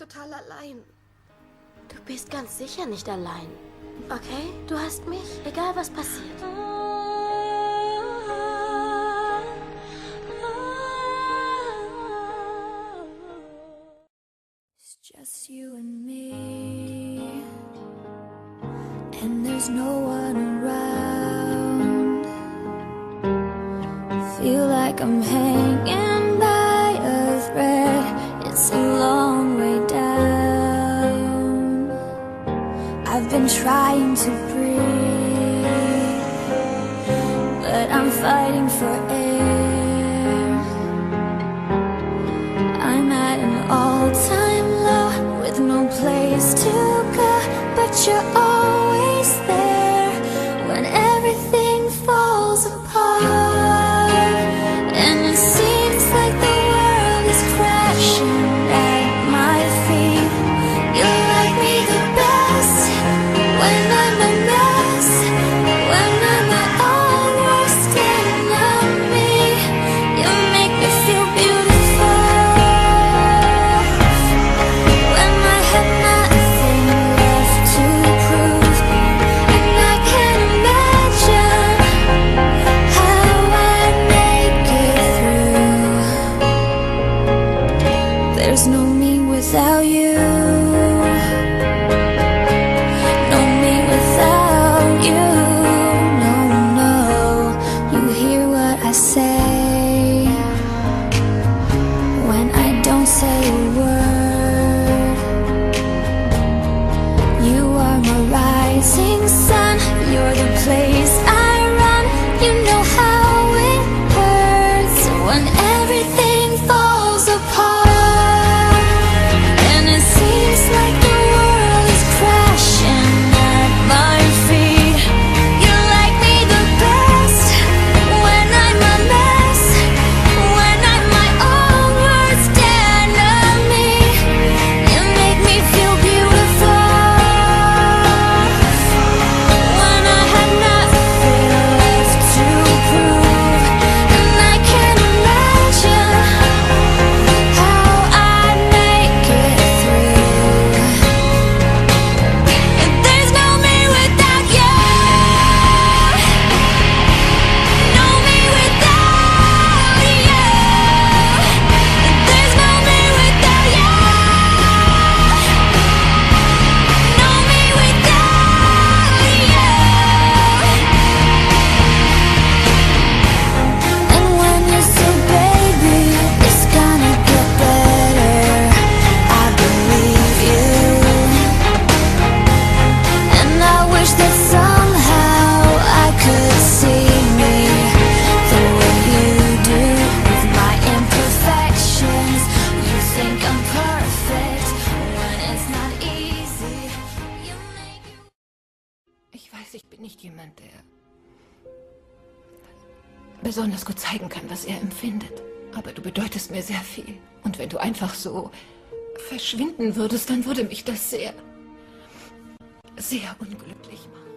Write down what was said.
total allein. Du bist ganz sicher nicht allein. Okay? Du hast mich, egal was passiert. It's just you and me, and there's no one around. Feel like I'm hanging by a thread. It's a long way down. I've been trying to breathe, but I'm fighting for air. I'm at an all-time low with no place to go, but you're always there when everything falls apart. And it seems like the world is crashing at my feet. You like me the best when I'm a mess, when I'm my own worst enemy. You make me feel beautiful when I have nothing left to prove. And I can't imagine how I'd make it through. There's no me without you. No me without you. No, no. You hear what I say when I don't say a word. You are my rising sun. You're the place I run. You know how it hurts when everything falls apart. And it seems like the world is crashing at my feet. You like me the best when I'm a mess, when I'm my own worst enemy. You make me feel beautiful when I have nothing left to prove. And I can't imagine how I'd make it through. There's no me without you. No me without you. There's no me without you. No me without you. And when you say, baby, it's gonna get better, I believe you. And I wish that somehow I could see me the way you do with my imperfections. You think I'm perfect when it's not easy. You make it. Ich weiß, ich bin nicht jemand, der besonders gut zeigen kann, was er empfindet. Aber du bedeutest mir sehr viel. Und wenn du einfach so verschwinden würdest, dann würde mich das sehr, sehr unglücklich machen.